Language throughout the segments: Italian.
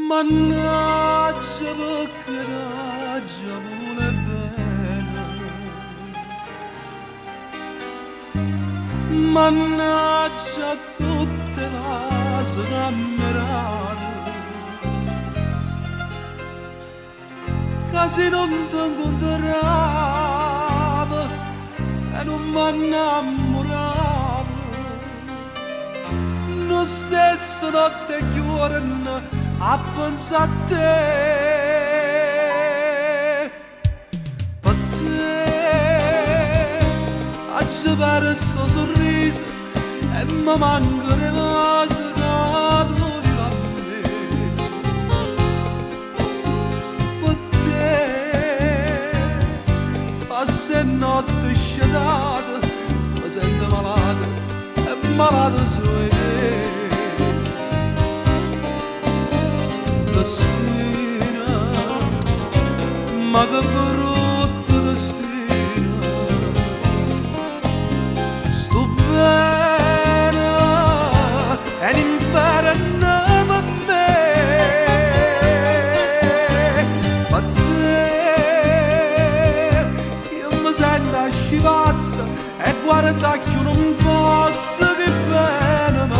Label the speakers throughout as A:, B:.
A: Mannaggia perché raggia vuole bene, mannaggia tutte le sgammerate, che se non ti incontravo e non mi innamoravo, lo stesso notte e giorno a pensare a te, per te, a giocare il suo sorriso e mi manca le cose che adori a me, per te, passa e notte sciatata, mi sento malato e malato su te. Destino, ma che brutto destino, sto bene e l'inferno per me, ma te io mi sento a scivazza e guarda che io non posso che bene ma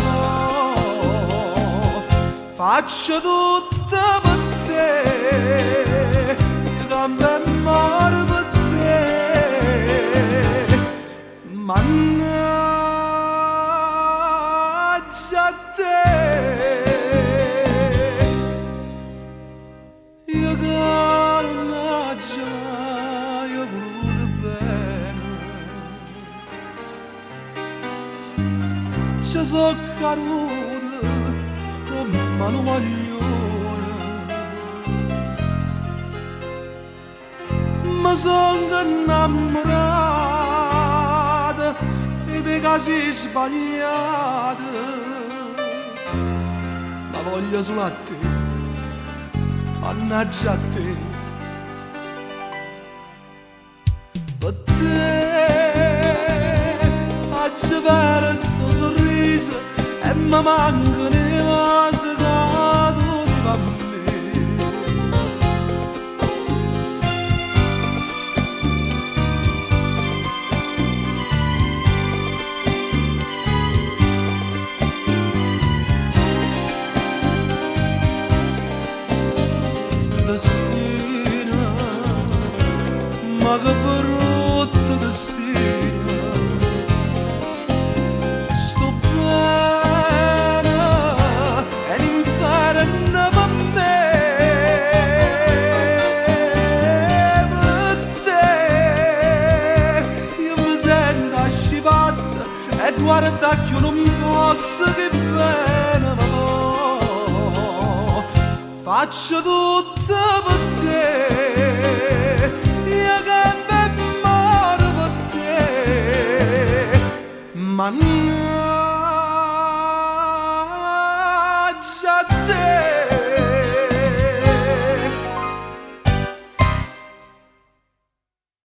A: faccio tutto per te, io cambio e muore per te, mannaggia a te, io mannaggia, io pure bene, ci so caduto ma non voglio, ma sono innamorata e dei casi sbagliati, ma voglio solo a te, mannaggia a te, per te, a giocare il suo sorriso e mi mancano le cose che adori a me. Destino, ma che brutto destino, sto bene e l'inferno per me, per te io mi sento a scivazza e guarda che io non posso che bene ma faccio tutto per te, io che ben muore per te,